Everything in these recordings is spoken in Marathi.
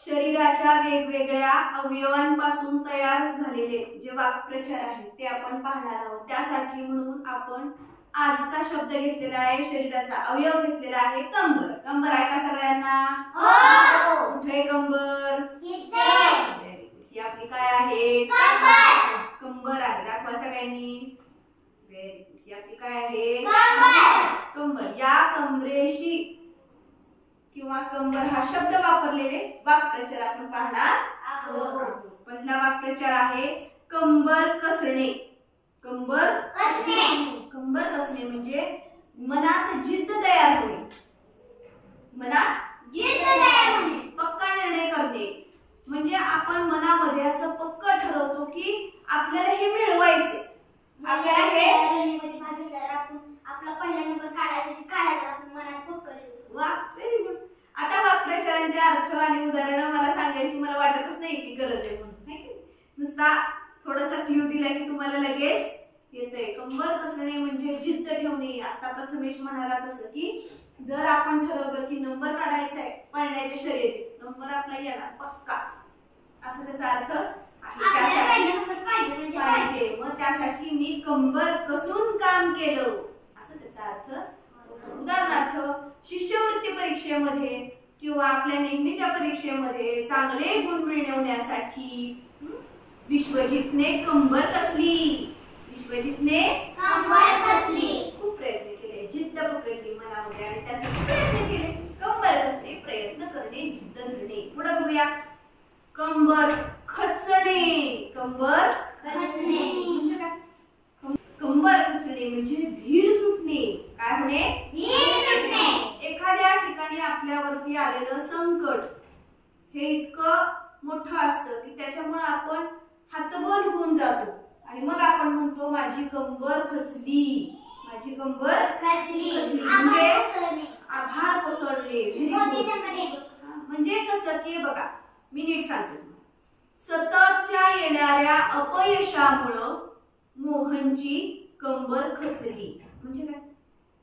शरीराच्या वेगवेगळ्या अवयवांपासून तयार झालेले जे वाक्प्रचार आहेत ते आपण पाहणार आहोत। त्यासाठी म्हणून आपण आजचा शब्द घेतलेला आहे, शरीराचा अवयव घेतलेला आहे कंबर। कंबर आहे का सगळ्यांना? हो। कुठे कंबर? इथे। ही आपली काय आहे? कंबर। कंबर आहे, दाखवा सगळ्यांनी। Very good. ही आपली काय आहे? कंबर। कंबर। या कमरेशी किंवा कंबर हा शब्द वापरलेले वाक्प्रचार आपण पाहणार आहोत। पहिला वाक्प्रचार आहे कंबर कसणे। कंबर कसणे। कंबर कसणे म्हणजे मनात जिद्द तयार होणे। मनात जिद्द तयार होणे, पक्का निर्णय करणे। म्हणजे आपण मनामध्ये असं पक्क ठरवतो की आपल्याला हे मिळवायचे, आपल्याला हे रनिंगमध्ये भाग घेतल्यावर आपण आपला पहिला नंबर काढायचा आपण मनात पक्क ठेवतो। वा, व्हेरी गुड। आता वाक्प्रचारांचे अर्थ आणि उदाहरणं मला सांगायची मला वाटतच नाही की गरज आहे म्हणून, नाही की नुसता थोडासा क्लू दिला की तुम्हाला लगेच येतंय। कंबर कसणे म्हणजे जिद्द ठेवणे। आता प्रथमेश म्हणाला तसं की जर आपण ठरवलं की नंबर काढायचा आहे पळण्याच्या शर्यतीत, नंबर आपला येणार पक्का, असं त्याचा अर्थ आहे। त्यासाठी पाहिजे, मग त्यासाठी मी कंबर कसून काम केलं, असं त्याचा अर्थ। उदाहरणार्थ शिष्यवृत्ती परीक्षेमध्ये किंवा आपल्या नेहमीच्या परीक्षेमध्ये चांगले गुण मिळवण्यासाठी विश्वजितने कंबर कसली। विश्वजितने कंबर कसली, खूप प्रयत्न केले, जिद्द पकडली मनामध्ये आणि त्यासाठी प्रयत्न केले। कंबर कसणे, प्रयत्न करणे, जिद्द धरणे। पुढे बघूया कंबर खचणे। कंबर खचणे म्हणजे काय? कंबर खचणे म्हणजे धीर सुटणे। काय होणे? धीर सुटणे। एखाद्या ठिकाणी आपल्यावरती आलेलं संकट हे इतकं मोठं असतं की त्याच्यामुळे आपण हतबल होऊन जातो आणि मग आपण म्हणतो माझी कंबर खचली, माझी कंबर खचली, म्हणजे आभाळ कोसळले। म्हणजे कसं की बघा मी नीट सांगते, सततच्या येणाऱ्या अपयशामुळं मोहनची कंबर खचली। म्हणजे काय?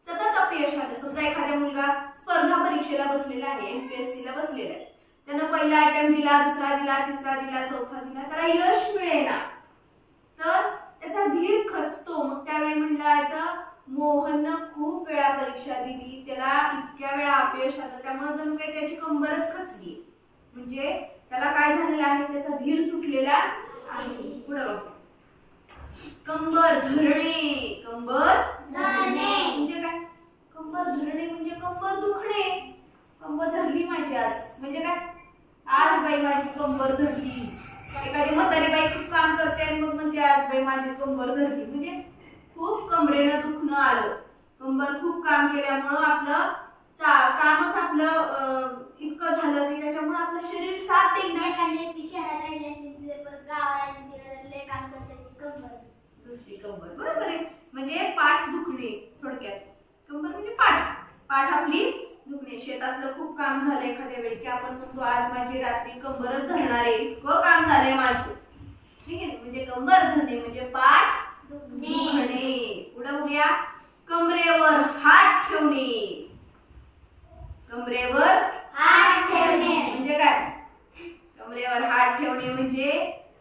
सतत अपयश आलं, समजा एखाद्या मुलगा स्पर्धा परीक्षेला बसलेला आहे, एमपीएससी ला बसलेला आहे, त्यानं पहिला अटेम्प्ट दिला, दुसरा दिला, तिसरा दिला, चौथा दिला, त्याला यश मिळेना तर त्याचा धीर खचतो। मग त्यावेळी म्हणलायचं मोहननं खूप वेळा परीक्षा दिली, त्याला इतक्या वेळा अपयश आलं, त्यामुळे जणू काही त्याची कंबरच खचली, म्हणजे त्याला काय झालेलं आहे? त्याचा धीर सुटलेला आहे। पुढे बघा कंबर धरणे। कंबर धरणे म्हणजे काय? कंबर धरणे म्हणजे कंबर दुखणे। कंबर धरली माझी आज, म्हणजे काय? आज बाई माझी कंबर धरली। एखादी म्हातारी बाई खूप काम करते आणि मग म्हणते आज बाई माझी कंबर धरली, म्हणजे खूप कमरेनं दुखणं आलं। कंबर खूप काम केल्यामुळं आपलं कामच आपलं इतकं झालं की त्याच्यामुळे आपलं शरीर साथ देत नाही। एखादी शहरात राहिली असेल तर गावाला काम करते कंबर दुखते, कंबर बरोबर आहे। म्हणजे पाठ दुखणे, थोडक्यात कंबर म्हणजे पाठ, पाठ आपली दुखणे। शेतातलं खूप काम झालं एखाद्या वेळी की आपण म्हणतो आज माझी रात्री कंबरच धरणार आहे, इतकं काम झालंय माझं, ठीक आहे। म्हणजे कंबर धरणे म्हणजे पाठ दुखणे। पुढे बघूया कमरेवर हात ठेवणे। कमरेवर हात ठेवणे म्हणजे काय? कमरेवर हात ठेवणे म्हणजे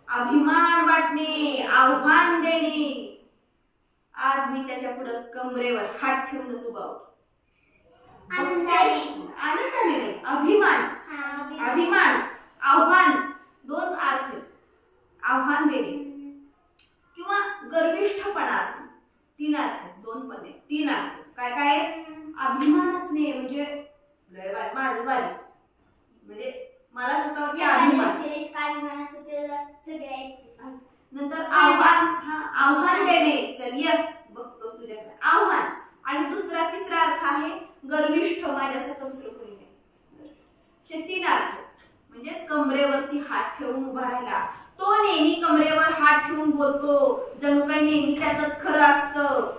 अभिमान वाटणे, आव्हान देणे। आज मी त्याच्या पुढे कमरेवर हात ठेवूनच उभा होतो। आनंदाने नाही, अभिमान। अभिमान, आव्हान दोन अर्थ, आव्हान देणे किंवा गर्विष्ठपणा असणे, तीन अर्थ, दोन पण नाही, तीन अर्थ। काय काय? अभिमान असणे म्हणजे लय बारी, माझं बारी, म्हणजे मला स्वतःवरती अभिमान। नंतर आव्हान, आव्हान देणे, चल ये बघतो तुझ्याकडे, आव्हान। आणि दुसरा तिसरा अर्थ आहे गर्विष्ठ, माझ्यासारखं दुसरं कोणी नाही। तीन अर्थ म्हणजे कमरेवरती हात ठेवून उभा राहिला, तो नेहमी कमरेवर हात ठेवून बोलतो, जणू काही नेहमी त्याचंच खरं असतं।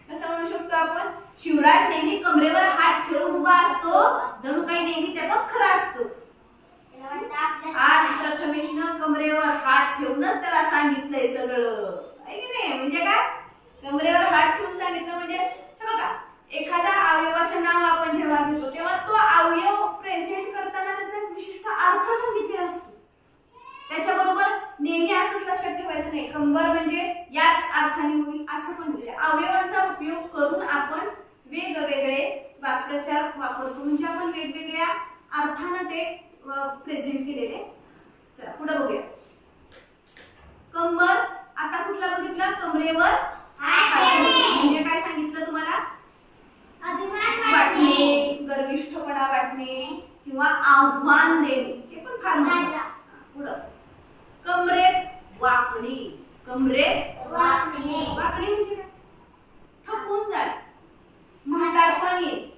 कसं म्हणू शकतो आपण? शिवराज नेहमी कमरेवर हात ठेवून उभा असतो, जणू काही नेहमी त्याचंच खरं असतं। आज प्रथमेशनं कमरेवर हात ठेवूनच त्याला सांगितलंय सगळं, आहे की नाही? म्हणजे काय? कमरेवर हात ठेवून सांगितलं म्हणजे हे बघा, एखाद्या अवयवाचं नाव आपण जेव्हा घेतो तेव्हा तो अवयव कंबर म्हणजे याच अर्थाने होईल असं पण दिले. अवयवांचा उपयोग करून आपण वेगवेगळे वाक्प्रचार वापरतो म्हणजे आपण वेगवेगळ्या अर्थाने ते प्रेझेंट केलेले. चला पुढे बघूया. कंबर आता कुठला बघितला? कमरेवर म्हणजे काय सांगितलं तुम्हाला? अभिमान वाटणे, गर्विष्ठपणा वाटणे किंवा आव्हान देणे हे पण फार महत्त्वाचं. पुढं कमरेत वाकणे. कमरेत वाकणे म्हणजे काय? थकून जाणे, म्हातारपण येईल.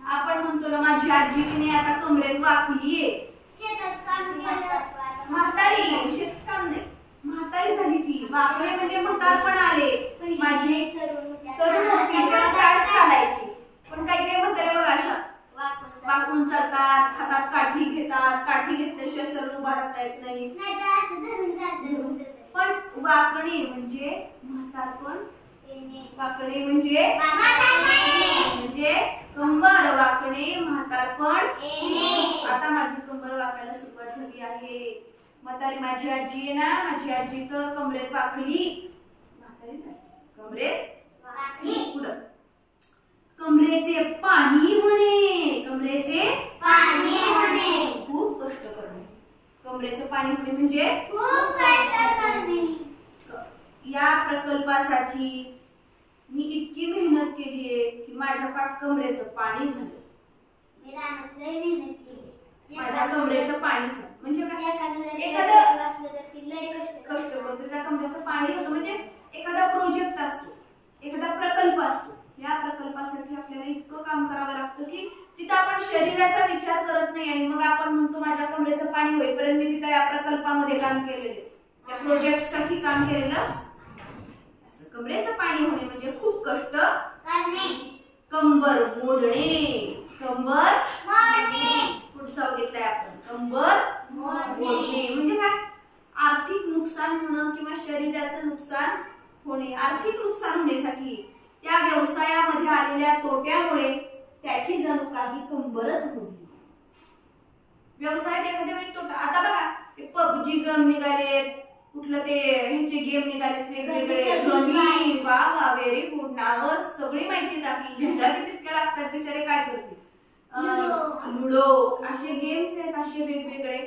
आपण म्हणतो ना माझी आजी की नाही आता कमरेत वाकलीये. शेतात काम केलं म्हातारी शेतात काम नाही, म्हातारी झाली ती. वाकणे म्हणजे म्हातारपण आले. माझी तरुण होती तेव्हा ताट चालायची, पण काही काही म्हातारे बघा अशा वाकून चालतात, हातात काठी घेतात. काठी घेतल्याशिवाय सरळ उभा राहता येत नाही. पण वाकणे म्हणजे म्हातारपण. वाकणे म्हणजे कंबर वाकणे, म्हातारपण. आता माझी कंबर वाकायला सुरुवात झाली आहे. म्हातारी माझी आजी आहे ना, माझी आजी तर कमरेत वाकली, म्हातारी झाली. कमरेत वाकली. पुढं कमरेचे पाणी होणे. कमरेचे पाणी होणे खूप कष्ट करणे. कमरेचं पाणी होणे म्हणजे खूप कष्ट करणे. या प्रकल्पासाठी मी इतकी मेहनत केलीये की माझ्या पाठ कमरेचं पाणी झालं. मी रानात लय मेहनत केली, माझ्या कमरेचं पाणी झालं म्हणजे काय? एखादं असलं तर ती लय कष्ट करतो त्या कमरेचं पाणी होतं. म्हणजे एखादा प्रोजेक्ट असतो, एखादा प्रकल्प असतो. या प्रकल्पासाठी आपल्याला इतकं काम करावं लागतं की तिथं आपण शरीराचा विचार करत नाही आणि मग आपण म्हणतो माझ्या कमरेचं पाणी होईपर्यंत मी तिथं या प्रकल्पामध्ये काम केलेले, त्या प्रोजेक्ट साठी काम केलेलं. कमरेचं पाणी होणे म्हणजे खूप कष्ट करणे. कंबर मोडणे. कंबर मोडणे पुढचा बघितलाय आपण. कंबर मोडणे म्हणजे काय? आर्थिक नुकसान होणं किंवा शरीराचं नुकसान होणे. आर्थिक नुकसान होण्यासाठी त्या व्यवसायामध्ये आलेल्या तोट्यामुळे त्याची जणू काही कंबरच मोडली. व्यवसायात एखाद्या वेळी तोटा. आता बघा पबजी गेम निघालेत, कुठलं ते ह्याचे गेम निघालेत वेगवेगळे. रमी वा वा व्हेरी गुड. नावं सगळी माहिती टाकली, जाहिराती तितक्या लागतात, बिचारे काय करतील. लुडो असे गेम्स आहेत, असे वेगवेगळे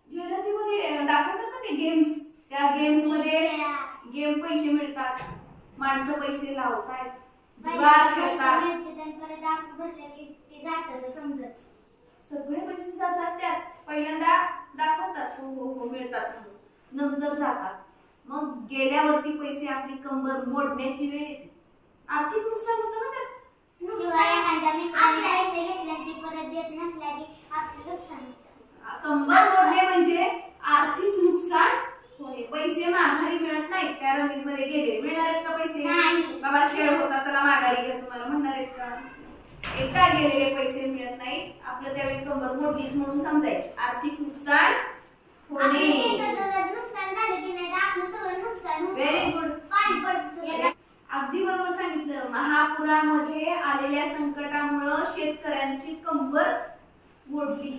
जाहिरातीमध्ये दाखवतात ना ते गेम्स. त्या गेम्स मध्ये गेम पैसे मिळतात, माणसं पैसे लावतात, जुगार खेळतात, सगळे पैसे जातात त्यात. पहिल्यांदा दाखवतात हो हो हो मिळतात, नंतर जातात. मग गेल्यावरती पैसे आपली कंबर मोडण्याची वेळ येते. आर्थिक नुकसान होतं ना त्यात. कंबर मोडणे म्हणजे आर्थिक नुकसान होणे. पैसे माघारी मिळत नाहीत. त्या रमीमध्ये गेले मिळणार आहेत का पैसे? बाबा खेळ होता चला माघारी घ्या, तुम्हाला म्हणणार आहेत का? एकदा गेलेले पैसे मिळत नाहीत. आपलं त्यावेळी कंबर मोडलीच म्हणून समजायची. आर्थिक नुकसान होणे. Very good. अगदी बरोबर सांगितलं. महापुरामध्ये आलेल्या संकटामुळे शेतकऱ्यांची कंबर मोडली.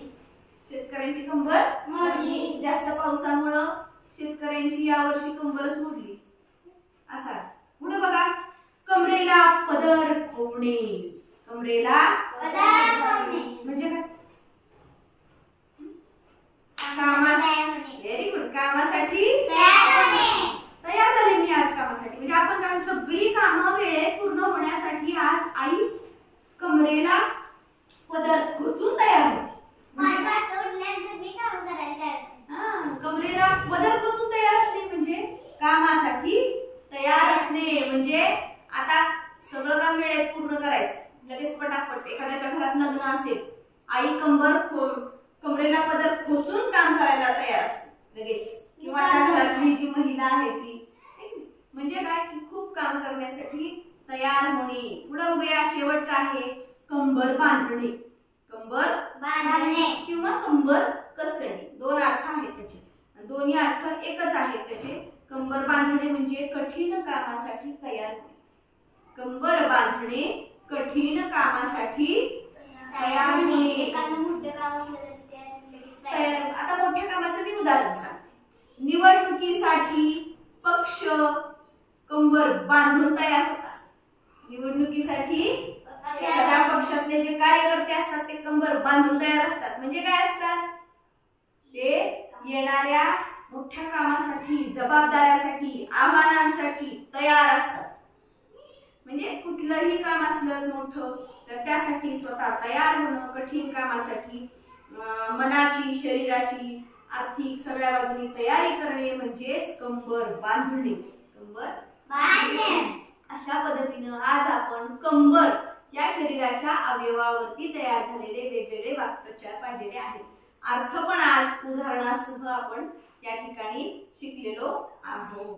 शेतकऱ्यांची कंबर मोडली. जास्त पावसामुळे शेतकऱ्यांची यावर्षी कंबरच मोडली. असा पुढे बघा. कमरेला पदर होणे. कमरेला पदर होणे म्हणजे काय? कामासाठी. Very good. कामासाठी तयार झाले मी आज कामासाठी. म्हणजे आपण काय सगळी कामं वेळेत पूर्ण होण्यासाठी आज आई कमरेला पदर खोचून तयार होती. कमरेला पदर खोचून तयार असणे म्हणजे कामासाठी तयार असणे. म्हणजे आता सगळं काम वेळेत पूर्ण करायचं, लगेच पटापट. एखाद्याच्या घरात लग्न असेल, आई कमरेला पदर खोचून काम करायला तयार असते लगेच. किंवा त्या घरातली जी महिला आहे ती म्हणजे काय की खूप काम करण्यासाठी तयार होणे. पुढे बघूया. शेवटचा आहे कंबर बांधणे. कंबर बांधणे किंवा कंबर कसणे. दोन अर्थ आहेत त्याचे, दोन्ही अर्थ एकच आहेत त्याचे. कंबर बांधणे म्हणजे कठीण कामासाठी तयार होणे. कंबर बांधणे कठीण कामासाठी तयार होणे. आता मोठ्या कामाचं मी उदाहरण सांगते. निवडणुकीसाठी पक्ष कंबर बांधून तयार होतात. निवडणुकीसाठी एखाद्या पक्षातले जे कार्यकर्ते असतात ते कंबर बांधून तयार असतात. म्हणजे काय असतात? ते येणाऱ्या मोठ्या कामासाठी, जबाबदाऱ्यासाठी, आव्हानांसाठी तयार असतात. म्हणजे कुठलंही काम असलं मोठं तर त्यासाठी स्वतः तयार होणं, कठीण कामासाठी मनाची, शरीराची, आर्थिक सगळ्या बाजूनी तयारी करणे म्हणजेच कंबर बांधणे. कंबर बांधणे. अशा पद्धतीनं आज आपण कंबर या शरीराच्या अवयवावरती तयार झालेले वेगवेगळे वाक्प्रचार पाहिलेले आहेत. अर्थ पण आज उदाहरणासह आपण या ठिकाणी शिकलेलो आहोत.